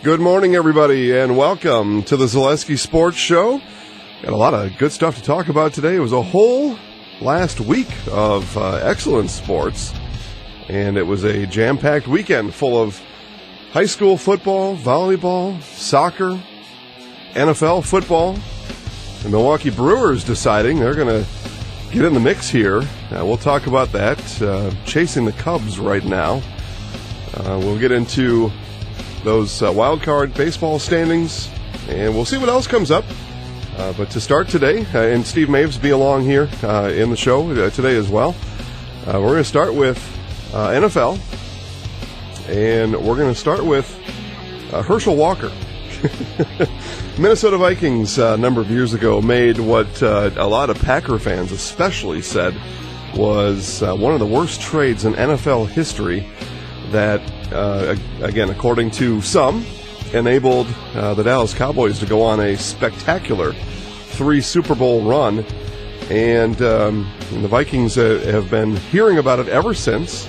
Good morning, everybody, and welcome to the Zaleski Sports Show. Got a lot of good stuff to talk about today. It was a whole last week of excellent sports, and it was a jam-packed weekend full of high school football, volleyball, soccer, NFL football. The Milwaukee Brewers deciding they're going to get in the mix here. We'll talk about that. Chasing the Cubs right now. We'll get into those wild card baseball standings, and we'll see what else comes up. But to start today, and Steve Maves be along here in the show today as well, we're going to start with NFL, and we're going to start with Herschel Walker. Minnesota Vikings a number of years ago made what a lot of Packer fans especially said was one of the worst trades in NFL history that, again, according to some, enabled the Dallas Cowboys to go on a spectacular 3 Super Bowl run. And the Vikings have been hearing about it ever since.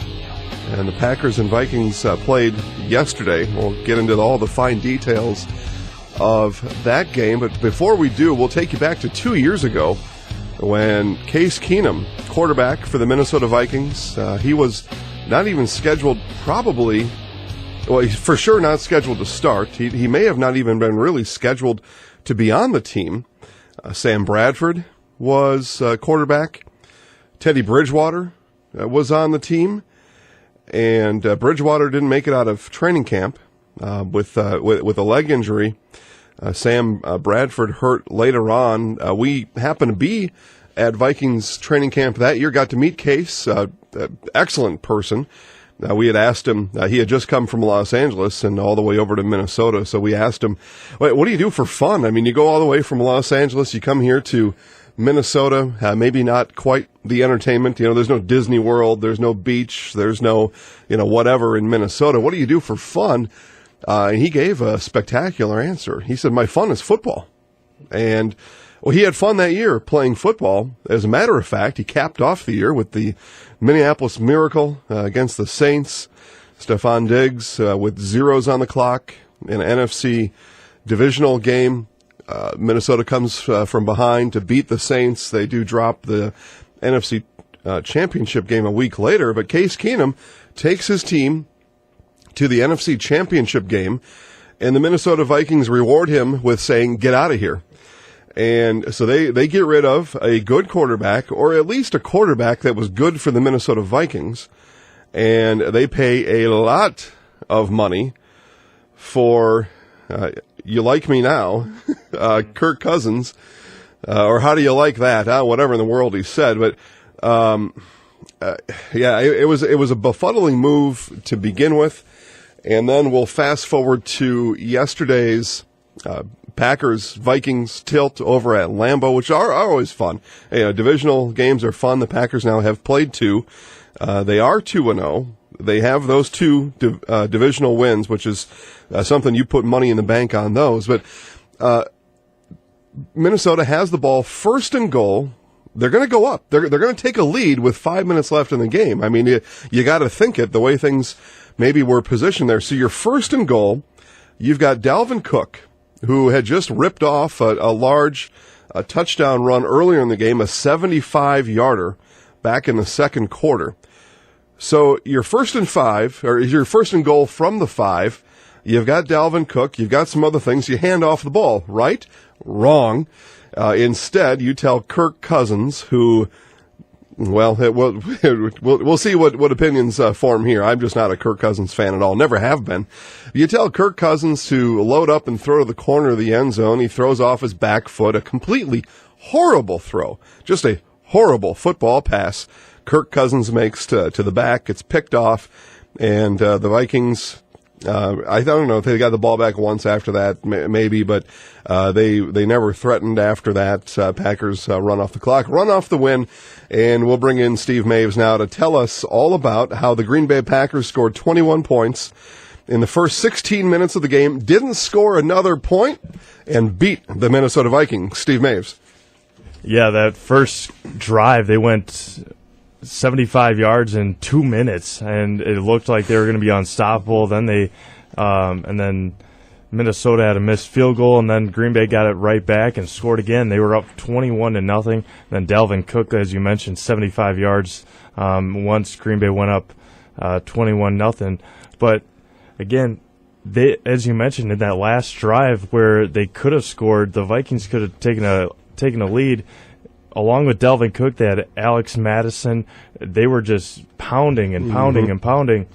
And the Packers and Vikings played yesterday. We'll get into all the fine details of that game. But before we do, we'll take you back to 2 years ago when Case Keenum, quarterback for the Minnesota Vikings, he was not even scheduled, he's for sure not scheduled to start. He may have not even been really scheduled to be on the team. Sam Bradford was quarterback. Teddy Bridgewater was on the team. And Bridgewater didn't make it out of training camp with a leg injury. Sam Bradford hurt later on. We happened to be at Vikings training camp that year, got to meet Case, excellent person. We had asked him, he had just come from Los Angeles and all the way over to Minnesota, so we asked him, what do you do for fun? I mean, you go all the way from Los Angeles, you come here to Minnesota, maybe not quite the entertainment, there's no Disney World, there's no beach, there's no, whatever in Minnesota. What do you do for fun? And he gave a spectacular answer. He said, my fun is football. And he had fun that year playing football. As a matter of fact, he capped off the year with the Minneapolis Miracle against the Saints. Stephon Diggs with zeros on the clock in an NFC divisional game. Minnesota comes from behind to beat the Saints. They do drop the NFC championship game a week later, but Case Keenum takes his team to the NFC championship game, and the Minnesota Vikings reward him with saying, get out of here. And so they get rid of a good quarterback, or at least a quarterback that was good for the Minnesota Vikings, and they pay a lot of money for, you like me now, Kirk Cousins, or how do you like that? Whatever in the world he said. But it was a befuddling move to begin with. And then we'll fast forward to yesterday's Packers-Vikings tilt over at Lambeau, which are always fun. Divisional games are fun. The Packers now have played 2. They are 2-0. They have those 2 divisional wins, which is something you put money in the bank on those. But Minnesota has the ball first and goal. They're going to go up. They're going to take a lead with 5 minutes left in the game. I mean, you got to think it the way things maybe were positioned there. So you're first and goal. You've got Dalvin Cook, who had just ripped off a large touchdown run earlier in the game, a 75-yarder back in the second quarter. So you're first and 5, or you're first and goal from the 5. You've got Dalvin Cook. You've got some other things. You hand off the ball, right? Wrong. Instead, you tell Kirk Cousins, who, well, we'll see what opinions form here. I'm just not a Kirk Cousins fan at all. Never have been. You tell Kirk Cousins to load up and throw to the corner of the end zone. He throws off his back foot, a completely horrible throw, just a horrible football pass. Kirk Cousins makes to the back. It's picked off, and the Vikings, I don't know if they got the ball back once after that, maybe, but they never threatened after that. Packers run off the clock, run off the win, and we'll bring in Steve Maves now to tell us all about how the Green Bay Packers scored 21 points in the first 16 minutes of the game, didn't score another point, and beat the Minnesota Vikings. Steve Maves. Yeah, that first drive, they went 75 yards in 2 minutes, and it looked like they were going to be unstoppable. Then they, and then Minnesota had a missed field goal, and then Green Bay got it right back and scored again. They were up 21-0. Then Dalvin Cook, as you mentioned, 75 yards once Green Bay went up 21-0. But again, they, as you mentioned, in that last drive where they could have scored, the Vikings could have taken a lead. Along with Dalvin Cook, they had Alex Madison. They were just pounding and pounding and pounding.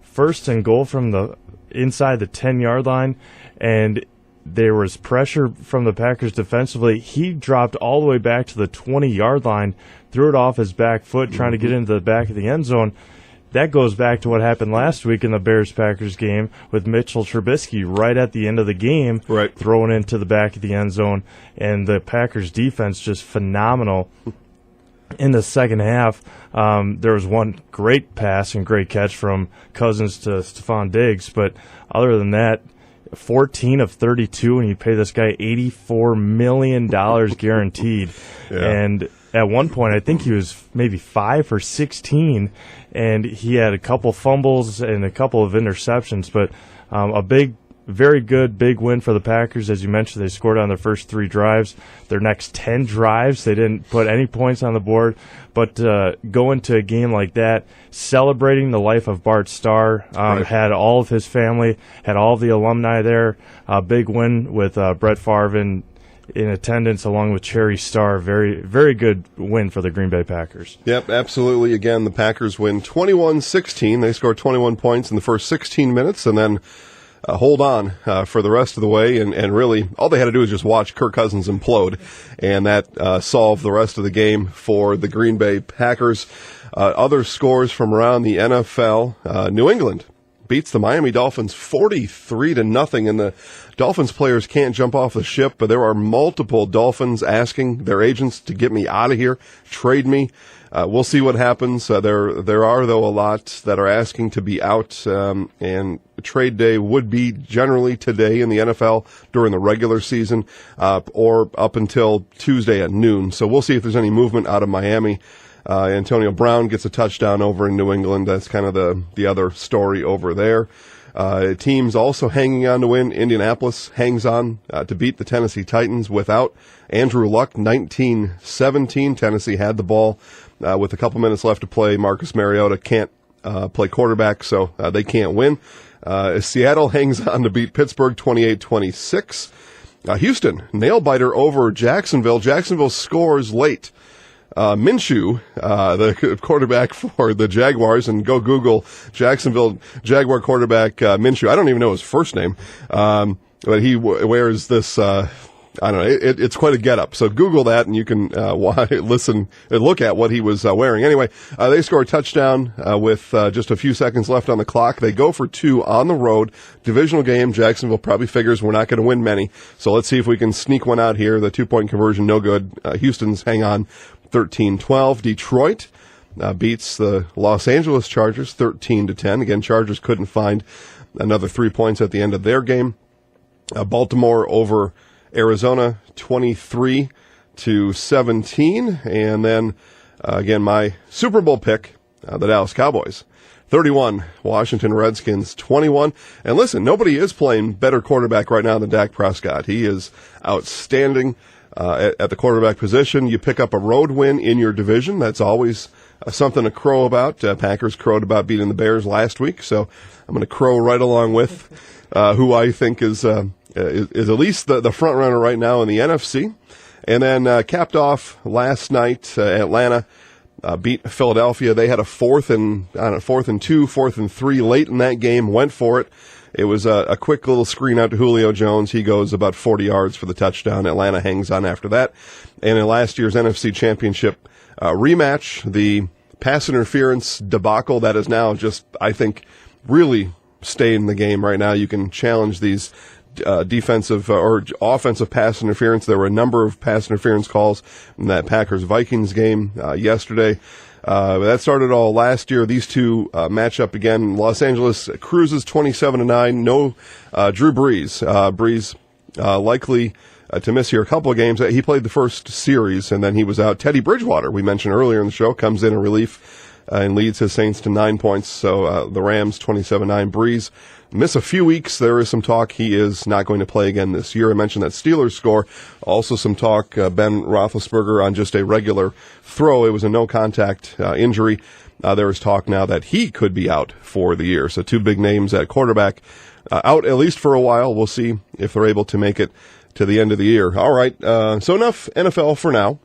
First and goal from the inside the 10-yard line, and there was pressure from the Packers defensively. He dropped all the way back to the 20-yard line, threw it off his back foot, trying to get into the back of the end zone. That goes back to what happened last week in the Bears-Packers game with Mitchell Trubisky right at the end of the game, throwing into the back of the end zone. And the Packers' defense just phenomenal. In the second half, there was one great pass and great catch from Cousins to Stephon Diggs. But other than that, 14 of 32, and you pay this guy $84 million guaranteed. And at one point, I think he was maybe 5 for 16, and he had a couple fumbles and a couple of interceptions. But a very good, big win for the Packers. As you mentioned, they scored on their first 3 drives. Their next 10 drives, they didn't put any points on the board. But going to a game like that, celebrating the life of Bart Starr, had all of his family, had all of the alumni there. A big win with Brett Favre in attendance along with Cherry Starr. Very, very good win for the Green Bay Packers. Yep, absolutely. Again, the Packers win 21-16. They scored 21 points in the first 16 minutes and then hold on for the rest of the way. And really, all they had to do was just watch Kirk Cousins implode, and that solved the rest of the game for the Green Bay Packers. Other scores from around the NFL, New England beats the Miami Dolphins 43-0, and the Dolphins players can't jump off the ship, but there are multiple Dolphins asking their agents to get me out of here, trade me. We'll see what happens. There are, though, a lot that are asking to be out, and trade day would be generally today in the NFL during the regular season, or up until Tuesday at noon. So we'll see if there's any movement out of Miami. Antonio Brown gets a touchdown over in New England. That's kind of the other story over there. Teams also hanging on to win. Indianapolis hangs on to beat the Tennessee Titans without Andrew Luck, 19-17. Tennessee had the ball with a couple minutes left to play. Marcus Mariota can't play quarterback, so they can't win. Seattle hangs on to beat Pittsburgh 28-26. Houston, nail-biter over Jacksonville. Jacksonville scores late. Minshew, the quarterback for the Jaguars, and go Google Jacksonville Jaguar quarterback Minshew. I don't even know his first name, but he wears this. I don't know. It's quite a getup. So Google that, and you can listen and look at what he was wearing. Anyway, they score a touchdown with just a few seconds left on the clock. They go for 2 on the road. Divisional game. Jacksonville probably figures we're not going to win many, so let's see if we can sneak one out here. The 2-point conversion, no good. Houston's hang on. 13-12. Detroit beats the Los Angeles Chargers 13-10. Again, Chargers couldn't find another 3 points at the end of their game. Baltimore over Arizona 23-17. And then, again, my Super Bowl pick, the Dallas Cowboys 31, Washington Redskins 21. And listen, nobody is playing better quarterback right now than Dak Prescott. He is outstanding. At the quarterback position. You pick up a road win in your division. That's always something to crow about. Packers crowed about beating the Bears last week, so I'm going to crow right along with who I think is at least the front runner right now in the NFC. And then capped off last night, Atlanta beat Philadelphia. They had a 4th and 2, 4th and 3 late in that game. Went for it. It was a quick little screen out to Julio Jones. He goes about 40 yards for the touchdown. Atlanta hangs on after that. And in last year's NFC Championship rematch, the pass interference debacle that is now just, I think, really stayed in the game right now. You can challenge these defensive or offensive pass interference. There were a number of pass interference calls in that Packers-Vikings game yesterday. That started all last year. These two match up again. Los Angeles cruises 27-9. No Drew Brees. Brees likely to miss here a couple of games. He played the first series, and then he was out. Teddy Bridgewater, we mentioned earlier in the show, comes in relief and leads his Saints to 9 points. So the Rams 27-9. Brees miss a few weeks. There is some talk he is not going to play again this year. I mentioned that Steelers score. Also some talk, Ben Roethlisberger on just a regular throw. It was a no-contact injury. There is talk now that he could be out for the year. So two big names at quarterback out at least for a while. We'll see if they're able to make it to the end of the year. All right, so enough NFL for now.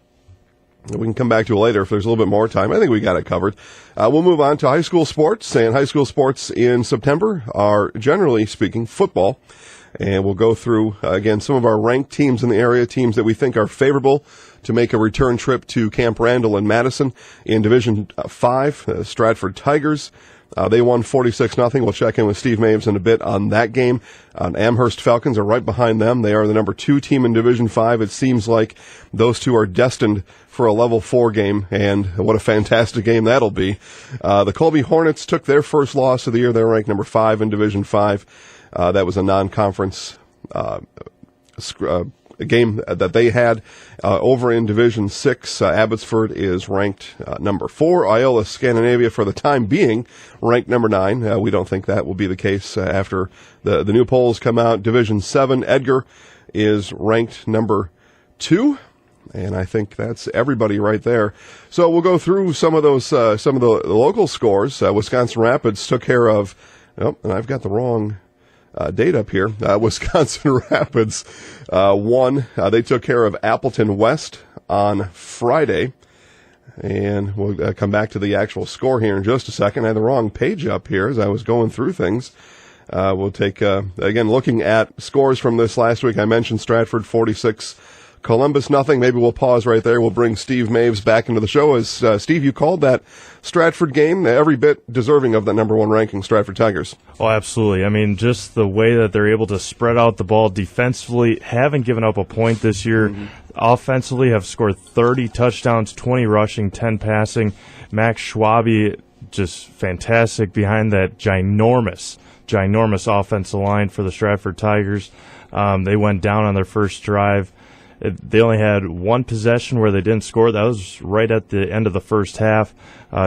We can come back to it later if there's a little bit more time. I think we got it covered. We'll move on to high school sports. And high school sports in September are, generally speaking, football. And we'll go through, again, some of our ranked teams in the area, teams that we think are favorable to make a return trip to Camp Randall in Madison. In Division 5, Stratford Tigers. They won 46-0. We'll check in with Steve Maves in a bit on that game. Amherst Falcons are right behind them. They are the number 2 team in Division 5. It seems like those two are destined for a level 4 game, and what a fantastic game that'll be. The Colby Hornets took their first loss of the year. They're ranked number 5 in Division 5. That was a non-conference game that they had. Over in Division 6, Abbotsford is ranked number 4. Iola Scandinavia, for the time being, ranked number 9. We don't think that will be the case after the new polls come out. Division 7, Edgar is ranked number 2. And I think that's everybody right there. So we'll go through some of those, some of the local scores. Wisconsin Rapids took care of, oh, and I've got the wrong date up here. Wisconsin Rapids won. They took care of Appleton West on Friday. And we'll come back to the actual score here in just a second. I had the wrong page up here as I was going through things. We'll take, again, looking at scores from this last week. I mentioned Stratford 46, Columbus nothing. Maybe we'll pause right there. We'll bring Steve Maves back into the show. As Steve, you called that Stratford game every bit deserving of that number 1 ranking, Stratford Tigers. Oh, absolutely. I mean, just the way that they're able to spread out the ball defensively, haven't given up a point this year. Mm-hmm. Offensively, have scored 30 touchdowns, 20 rushing, 10 passing. Max Schwabe, just fantastic behind that ginormous offensive line for the Stratford Tigers. They went down on their first drive. They only had one possession where they didn't score. That was right at the end of the first half.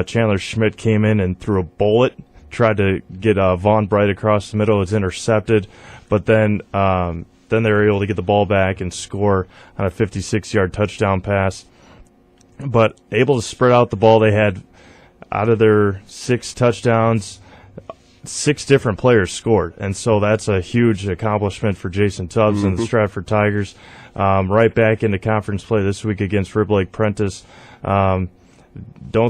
Chandler Schmidt came in and threw a bullet, tried to get Vaughn Bright across the middle. It was intercepted, but then they were able to get the ball back and score on a 56-yard touchdown pass. But able to spread out the ball. They had, out of their 6 touchdowns, 6 different players scored, and so that's a huge accomplishment for Jason Tubbs and the Stratford Tigers. Right back into conference play this week against Rib Lake Prentice. Don't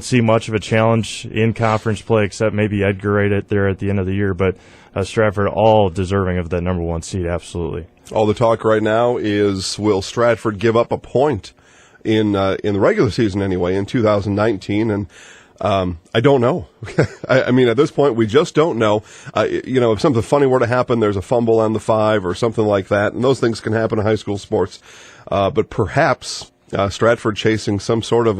see much of a challenge in conference play except maybe Edgar right there at the end of the year, but Stratford all deserving of that number 1 seed, absolutely. All the talk right now is, will Stratford give up a point in the regular season anyway in 2019? And I don't know. I mean, at this point, we just don't know. If something funny were to happen, there's a fumble on the 5 or something like that, and those things can happen in high school sports. But perhaps Stratford chasing some sort of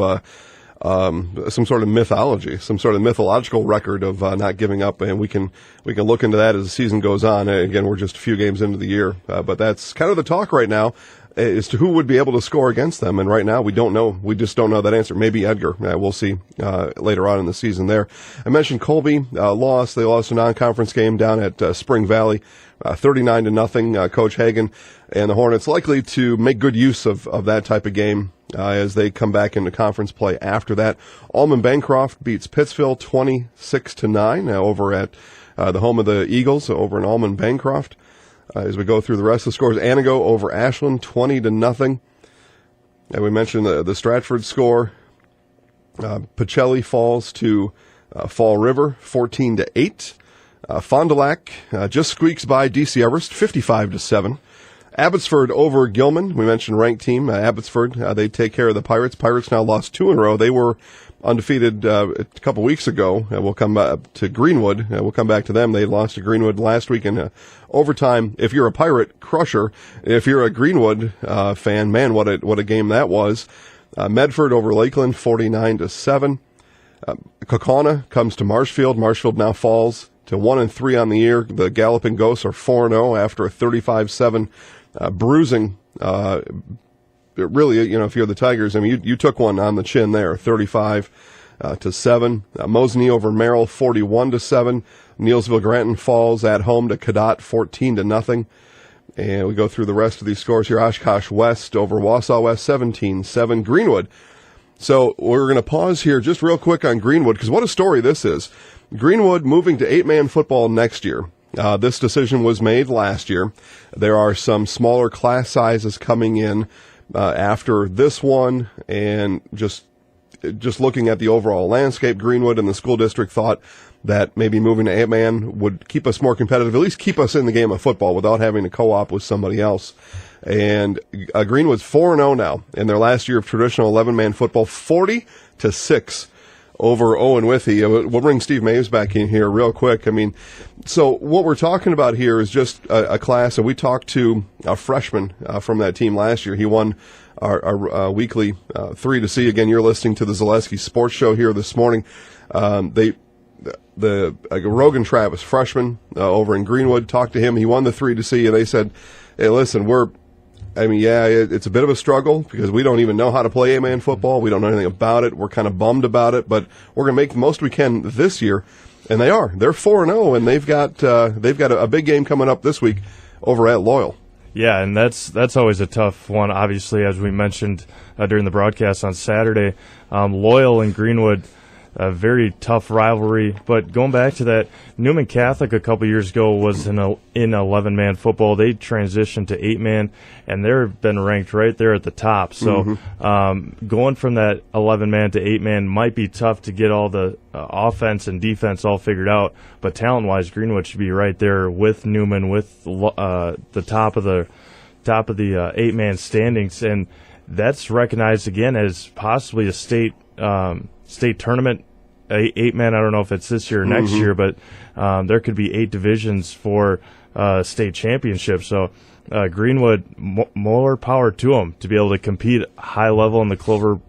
mythology, some sort of mythological record of not giving up, and we can look into that as the season goes on. Again, we're just a few games into the year, but that's kind of the talk right now as to who would be able to score against them. And right now, we don't know. We just don't know that answer. Maybe Edgar. We'll see later on in the season there. I mentioned Colby lost. They lost a non-conference game down at Spring Valley, 39-0. Coach Hagan and the Hornets likely to make good use of that type of game as they come back into conference play after that. Allman Bancroft beats Pittsville 26-9 over at the home of the Eagles over in Allman Bancroft. As we go through the rest of the scores, Anago over Ashland, 20-0. And we mentioned the Stratford score. Pacelli falls to Fall River, 14-8. Fond du Lac just squeaks by DC Everest, 55-7. Abbotsford over Gilman. We mentioned ranked team. Abbotsford, they take care of the Pirates. Pirates now lost 2 in a row. They were undefeated a couple weeks ago. We'll come back to Greenwood. We'll come back to them. They lost to Greenwood last week in overtime. If you're a Pirate, crusher. If you're a Greenwood fan, man, what a game that was. Medford over Lakeland, 49-7. Kaukauna comes to Marshfield. Marshfield now falls to 1-3 on the year. The Galloping Ghosts are 4-0 after a 35-7 bruising. Really, if you're the Tigers, I mean, you took one on the chin there, 35-7. Mosinee over Merrill, 41-7. Neillsville Granton falls at home to Cadott 14-0. And we go through the rest of these scores here. Oshkosh West over Wausau West 17-7. Greenwood. So we're going to pause here just real quick on Greenwood, because what a story this is. Greenwood moving to 8-man football next year. This decision was made last year. There are some smaller class sizes coming in after this one, and just looking at the overall landscape, Greenwood and the school district thought that maybe moving to 8-man would keep us more competitive, at least keep us in the game of football without having to co-op with somebody else. And Greenwood's 4-0 now in their last year of traditional 11-man football, 40-6 over Owen Withee. We'll bring Steve Maves back in here real quick. I mean, so what we're talking about here is just a class, and we talked to a freshman from that team last year. He won our weekly 3 to See. Again, you're listening to the Zaleski Sports Show here this morning. Rogan Travis, freshman over in Greenwood, talked to him. He won the 3 to See, and they said, hey, listen, it's a bit of a struggle because we don't even know how to play 8-man football. We don't know anything about it. We're kind of bummed about it, but we're going to make the most we can this year. And they are. They're 4-0, and they've got a big game coming up this week over at Loyal. Yeah, and that's always a tough one, obviously, as we mentioned during the broadcast on Saturday. Loyal and Greenwood, a very tough rivalry. But going back to that, Newman Catholic a couple years ago was in 11-man football. They transitioned to 8-man, and they've been ranked right there at the top. So going from that 11-man to 8-man might be tough to get all the offense and defense all figured out. But talent-wise, Greenwood should be right there with Newman, with the top of the 8-man standings, and that's recognized again as possibly a state tournament, 8-man. I don't know if it's this year or next year, but there could be 8 divisions for state championship. So Greenwood, more power to them to be able to compete high level in the Cloverwood.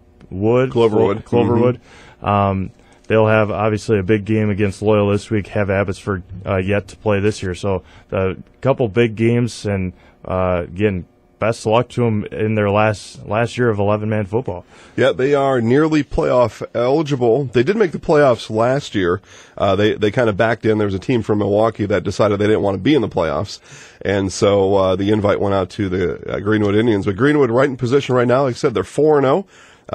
They'll have obviously a big game against Loyal this week. Have Abbotsford yet to play this year. So a couple big games, and again, best of luck to them in their last year of 11-man football. Yeah, they are nearly playoff eligible. They did make the playoffs last year. They kind of backed in. There was a team from Milwaukee that decided they didn't want to be in the playoffs, and so the invite went out to the Greenwood Indians. But Greenwood right in position right now. Like I said, they're 4-0.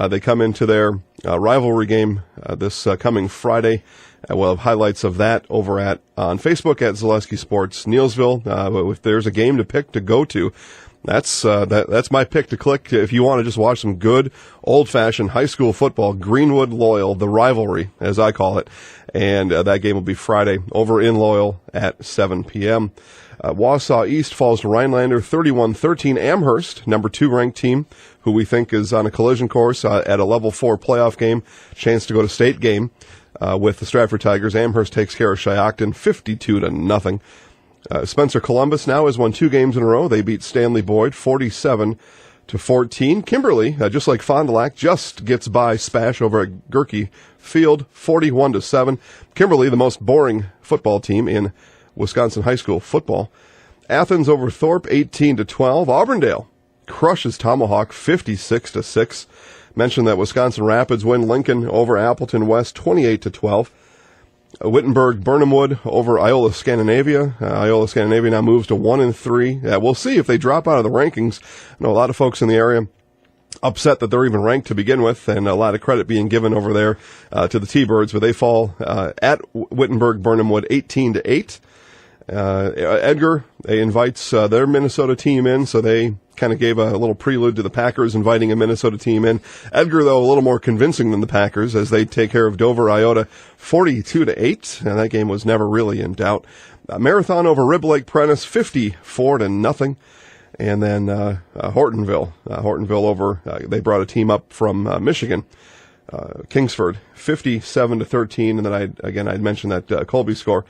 They come into their rivalry game this coming Friday. We'll have highlights of that over on Facebook at Zaleski Sports Neillsville. But if there's a game to pick to go to, that's my pick to click if you want to just watch some good old-fashioned high school football. Greenwood Loyal, the rivalry, as I call it, and that game will be Friday over in Loyal at 7 p.m. Wausau East falls to Rhinelander 31-13. Amherst, number 2 ranked team, who we think is on a collision course at a level 4 playoff game, chance to go to state game with the Stratford Tigers. Amherst takes care of Shiocton 52-0. Spencer Columbus now has won 2 games in a row. They beat Stanley Boyd 47-14. Kimberly, just like Fond du Lac, just gets by Spash over at Gerke Field 41-7. Kimberly, the most boring football team in Wisconsin high school football. Athens over Thorpe 18-12. Auburndale crushes Tomahawk 56-6. Mentioned that Wisconsin Rapids win Lincoln over Appleton West 28-12. Wittenberg Burnhamwood over Iola Scandinavia. Iola Scandinavia now moves to 1-3. We'll see if they drop out of the rankings. I know a lot of folks in the area upset that they're even ranked to begin with, and a lot of credit being given over there to the T-Birds, but they fall at Wittenberg Burnhamwood 18-8. Edgar invites their Minnesota team in, so they kind of gave a little prelude to the Packers inviting a Minnesota team in. Edgar, though, a little more convincing than the Packers as they take care of Dover Iota 42-8, and that game was never really in doubt. Marathon over Rib Lake Prentice 54-0. And then Hortonville over, they brought a team up from Michigan, Kingsford 57-13, and then I'd mentioned that Colby score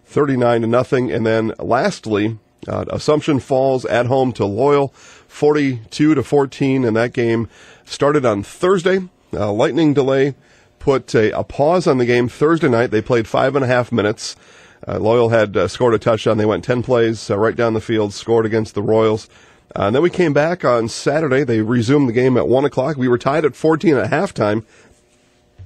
39-0, and then lastly, Assumption falls at home to Loyal 42-14, and that game started on Thursday. Lightning delay put a pause on the game Thursday night. They played 5.5 minutes. Loyal had scored a touchdown. They went 10 plays right down the field, scored against the Royals. And then we came back on Saturday. They resumed the game at 1 o'clock. We were tied at 14 at halftime,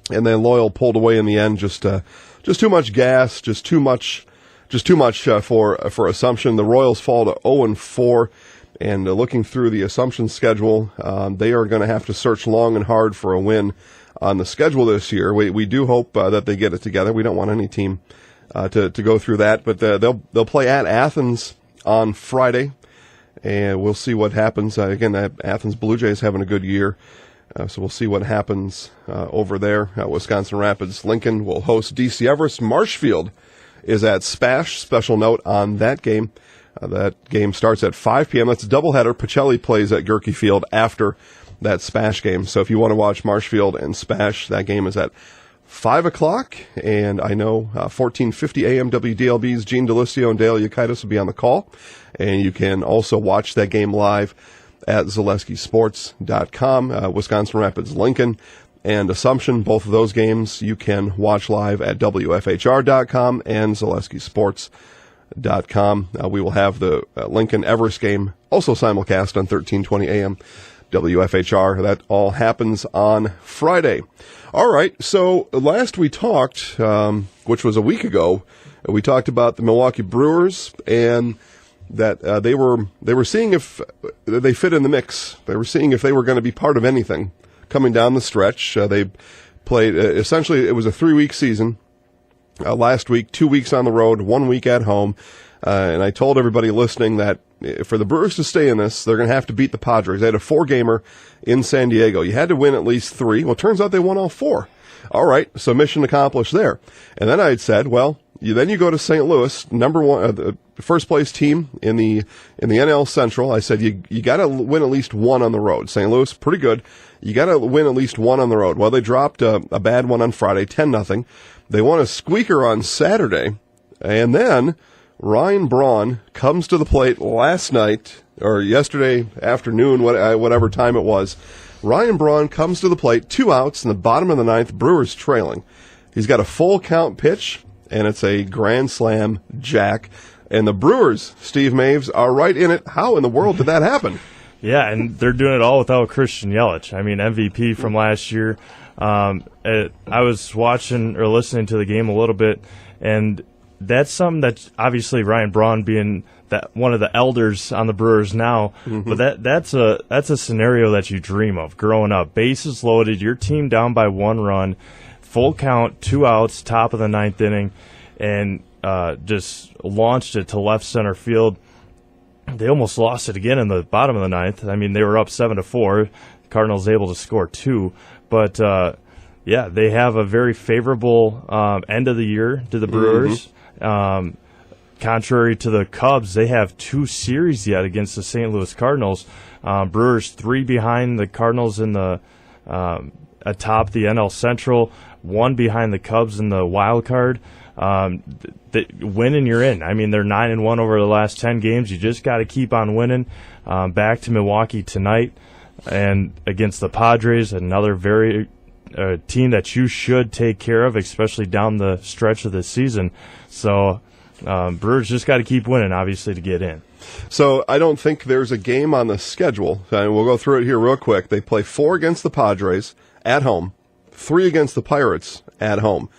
and then Loyal pulled away in the end. Just too much gas, just too much just too much for Assumption. The Royals fall to 0-4, and looking through the Assumption schedule, they are going to have to search long and hard for a win on the schedule this year. We do hope that they get it together. We don't want any team to go through that, but they'll play at Athens on Friday, and we'll see what happens. Again, Athens Blue Jays having a good year, so we'll see what happens over there. Wisconsin Rapids Lincoln will host DC Everest. Marshfield is at Spash. Special note on that game. That game starts at 5 p.m. That's a doubleheader. Pacelli plays at Gerke Field after that Spash game. So if you want to watch Marshfield and Spash, that game is at 5 o'clock. And I know 1450 AM WDLB's Gene Delisio and Dale Yukaitis will be on the call. And you can also watch that game live at ZaleskiSports.com. Wisconsin Rapids Lincoln and Assumption, both of those games you can watch live at WFHR.com and ZaleskiSports.com. We will have the Lincoln Everest game also simulcast on 1320 AM WFHR. That all happens on Friday. All right, so last we talked, which was a week ago, we talked about the Milwaukee Brewers and that they were seeing if they fit in the mix. They were seeing if they were going to be part of anything coming down the stretch. They played, essentially, it was a 3-week season. Last week, 2 weeks on the road, 1 week at home. And I told everybody listening that for the Brewers to stay in this, they're going to have to beat the Padres. They had a 4-gamer in San Diego. You had to win at least 3. Well, it turns out they won all 4. All right, so mission accomplished there. And then I had said, well, then you go to St. Louis, number one, the first place team in the NL Central. I said you got to win at least 1 on the road. St. Louis, pretty good. You got to win at least 1 on the road. Well, they dropped a bad one on Friday, 10-0. They won a squeaker on Saturday, and then Ryan Braun comes to the plate last night, or yesterday afternoon, whatever time it was. Ryan Braun comes to the plate, 2 outs in the bottom of the 9th, Brewers trailing. He's got a full count pitch, and it's a grand slam jack. And the Brewers, Steve Maves, are right in it. How in the world did that happen? Yeah, and they're doing it all without Christian Yelich. I mean, MVP from last year. I was watching or listening to the game a little bit, and that's something that obviously Ryan Braun being that one of the elders on the Brewers now, but that's a scenario that you dream of growing up. Bases loaded, your team down by 1 run, full count, 2 outs, top of the 9th inning, and just launched it to left center field. They almost lost it again in the bottom of the 9th. I mean, they were up 7-4. Cardinals able to score 2, but yeah, they have a very favorable end of the year to the Brewers. Contrary to the Cubs, they have 2 series yet against the St. Louis Cardinals. Brewers 3 behind the Cardinals in the atop the NL Central, 1 behind the Cubs in the wild card. Winning, you're in. I mean, they're 9-1 over the last 10 games. You just got to keep on winning. Back to Milwaukee tonight, and against the Padres, another very team that you should take care of, especially down the stretch of the season. So Brewers just got to keep winning, obviously, to get in. So I don't think there's a game on the schedule, and we'll go through it here real quick. They play 4 against the Padres at home, 3 against the Pirates at home.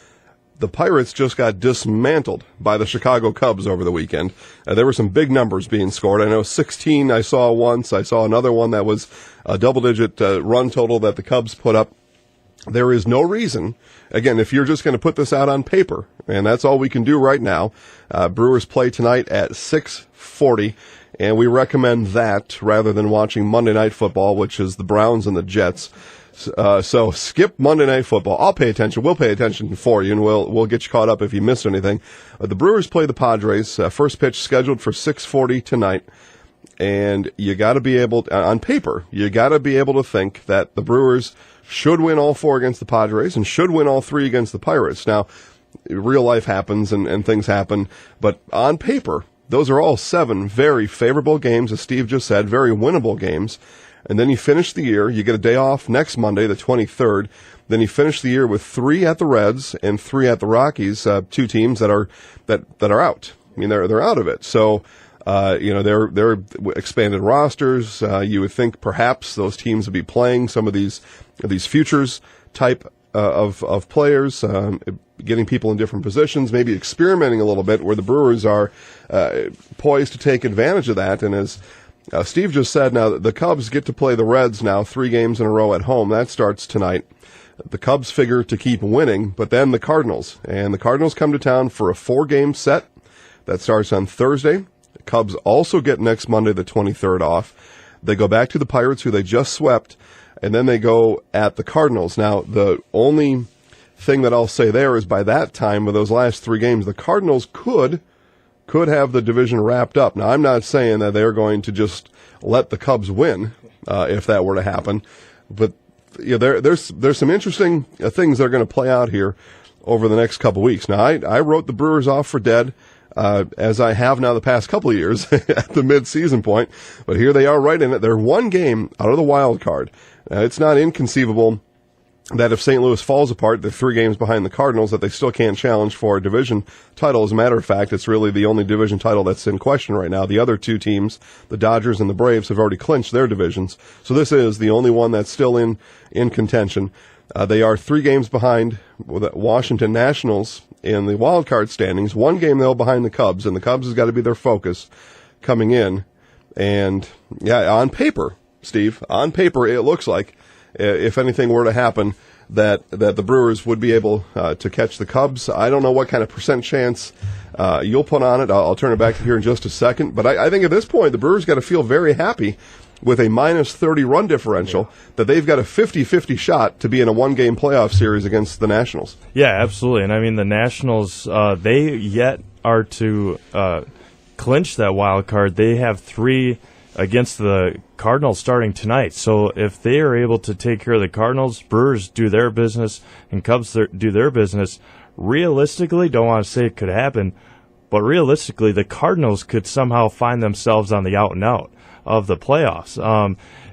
The Pirates just got dismantled by the Chicago Cubs over the weekend. There were some big numbers being scored. I know 16 I saw once. I saw another one that was a double-digit run total that the Cubs put up. There is no reason, again, if you're just going to put this out on paper, and that's all we can do right now, Brewers play tonight at 6:40, and we recommend that rather than watching Monday Night Football, which is the Browns and the Jets. So skip Monday Night Football. I'll pay attention. We'll pay attention for you, and we'll get you caught up if you missed anything. The Brewers play the Padres. First pitch scheduled for 6:40 tonight, and you got to be able, on paper, you got to be able to think that the Brewers should win all 4 against the Padres and should win all 3 against the Pirates. Now, real life happens and things happen, but on paper, those are all 7 very favorable games, as Steve just said, very winnable games. And then you finish the year, you get a day off next Monday, the 23rd. Then you finish the year with 3 at the Reds and 3 at the Rockies, 2 teams that are out. I mean, they're out of it. So, they're expanded rosters. You would think perhaps those teams would be playing some of these futures type of players. getting people in different positions, maybe experimenting a little bit, where the Brewers are poised to take advantage of that. And as Steve just said, now the Cubs get to play the Reds now 3 games in a row at home. That starts tonight. The Cubs figure to keep winning, but then the Cardinals. And the Cardinals come to town for a 4-game set. That starts on Thursday. The Cubs also get next Monday, the 23rd, off. They go back to the Pirates, who they just swept, and then they go at the Cardinals. Now, the only thing that I'll say there is by that time, with those last 3 games, the Cardinals could have the division wrapped up. Now, I'm not saying that they're going to just let the Cubs win if that were to happen, but there's some interesting things that are going to play out here over the next couple weeks. Now, I wrote the Brewers off for dead, as I have now the past couple of years at the mid-season point, but here they are right in it. They're 1 game out of the wild card. It's not inconceivable that if St. Louis falls apart, they're 3 games behind the Cardinals, that they still can't challenge for a division title. As a matter of fact, it's really the only division title that's in question right now. The other 2 teams, the Dodgers and the Braves, have already clinched their divisions. So this is the only one that's still in contention. They are 3 games behind the Washington Nationals in the wild card standings. 1 game, though, behind the Cubs, and the Cubs has got to be their focus coming in. And, yeah, on paper, Steve, on paper, it looks like, if anything were to happen, that the Brewers would be able to catch the Cubs. I don't know what kind of % chance you'll put on it. I'll turn it back to here in just a second. But I think at this point, the Brewers got to feel very happy with a minus 30 run differential, that they've got a 50-50 shot to be in a 1-game playoff series against the Nationals. Yeah, absolutely. And I mean, the Nationals, they yet are to clinch that wild card. They have 3 against the Cardinals starting tonight. So if they are able to take care of the Cardinals, Brewers do their business, and Cubs do their business, realistically, don't want to say it could happen, but realistically, the Cardinals could somehow find themselves on the out and out of the playoffs.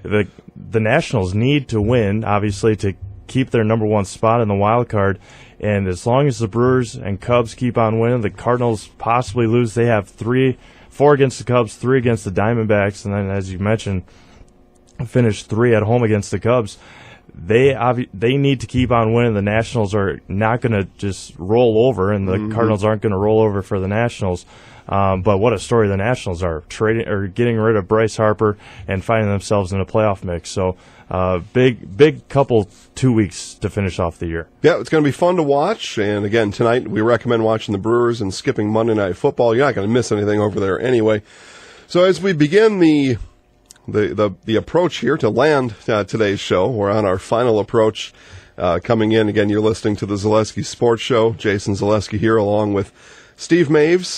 The Nationals need to win, obviously, to keep their number 1 spot in the wild card. And as long as the Brewers and Cubs keep on winning, the Cardinals possibly lose. They have 4 against the Cubs, 3 against the Diamondbacks, and then, as you mentioned, finish 3 at home against the Cubs. They need to keep on winning. The Nationals are not going to just roll over, and the Cardinals aren't going to roll over for the Nationals. But what a story the Nationals are, getting rid of Bryce Harper and finding themselves in a playoff mix. So big couple 2 weeks to finish off the year. Yeah, it's going to be fun to watch. And again, tonight we recommend watching the Brewers and skipping Monday Night Football. You're not going to miss anything over there anyway. So as we begin the approach here to land today's show, we're on our final approach coming in. Again, you're listening to the Zaleski Sports Show. Jason Zaleski here, along with Steve Maves.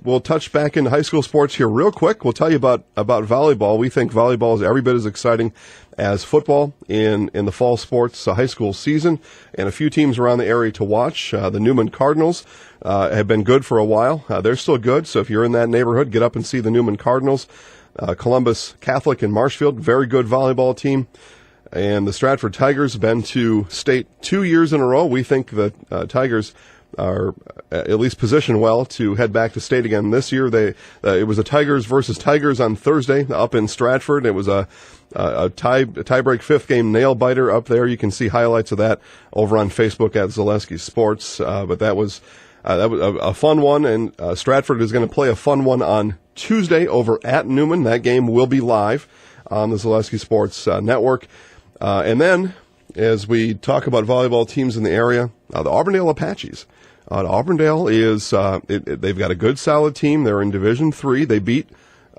We'll touch back into high school sports here real quick. We'll tell you about volleyball. We think volleyball is every bit as exciting as football in the fall sports high school season, and a few teams around the area to watch. The Newman Cardinals have been good for a while. They're still good, so if you're in that neighborhood, get up and see the Newman Cardinals. Columbus Catholic in Marshfield, very good volleyball team. And the Stratford Tigers have been to state 2 years in a row. We think the Tigers are at least positioned well to head back to state again this year. It was a Tigers versus Tigers on Thursday up in Stratford. It was a tie-break 5th game nail-biter up there. You can see highlights of that over on Facebook at Zaleski Sports. But that was a fun one, and Stratford is going to play a fun one on Tuesday over at Newman. That game will be live on the Zaleski Sports Network. And then, as we talk about volleyball teams in the area, the Auburndale Apaches. Auburndale is they've got a good, solid team. They're in Division III. They beat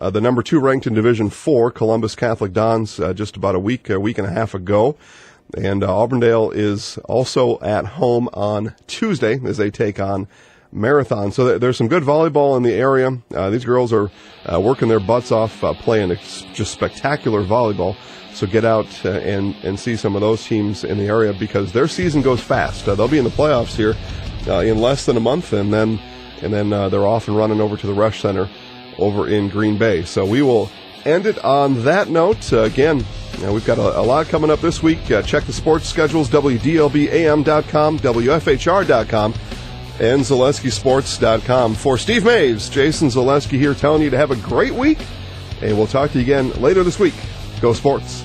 the number 2 ranked in Division IV, Columbus Catholic Dons, just about a week and a half ago. And Auburndale is also at home on Tuesday as they take on Marathon. So there's some good volleyball in the area. These girls are working their butts off, playing just spectacular volleyball. So get out and see some of those teams in the area, because their season goes fast. They'll be in the playoffs here in less than a month, and then they're off and running over to the Rush Center over in Green Bay. So we will end it on that note. Again, we've got a lot coming up this week. Check the sports schedules, WDLBAM.com, WFHR.com, and ZaleskiSports.com. For Steve Maves, Jason Zaleski here, telling you to have a great week, and we'll talk to you again later this week. Go Sports.